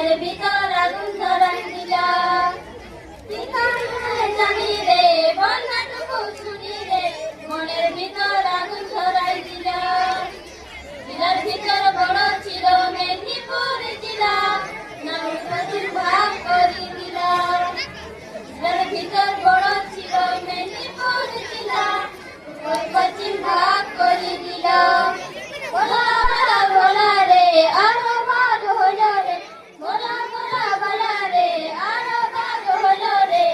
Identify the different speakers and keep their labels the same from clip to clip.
Speaker 1: মনের ভিতর আগুন ধরাই দিলা কি কারণে জানি রে বন্যাটুকু শুনি রে মনের ভিতর আগুন ধরাই দিলা জেলার ভিতর বড় ছিল মেদিনীপুর জেলা নাম প্রচুর ভাগ করি দিলা জেলার ভিতর বড় ছিল মেদিনীপুর জেলা পশ্চিম ভাগ করি দিলা বলা বলা বলা রে আরো ভাগ হলো রে বলা বলা বলা রে আরো ভাগ হলো রে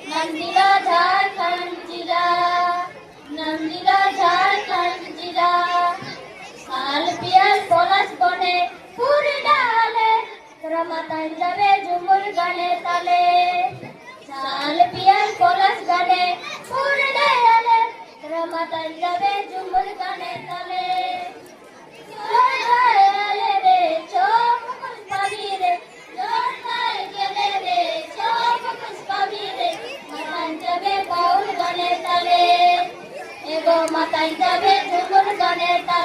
Speaker 1: নাম দিলা ঝাড়খণ্ড জেলা নাম দিলা ঝাড়খণ্ড জেলা শাল পিয়াল পলাশ বনে পুরি ডালে তোরা মাথায় যাবে ঝুমুর গানে তালে শাল পিয়াল পলাশ গানে পুরি ডালে তোরা মাথায় যাবে ঝুমুর গানে তালে রে চোখ পাবি রে জোড়ায় গেলে রে চোখ পাবি রে মাথায় যাবে বাউল গানে তালে এগো মাথায় যাবে ঝুমুর গানে তালে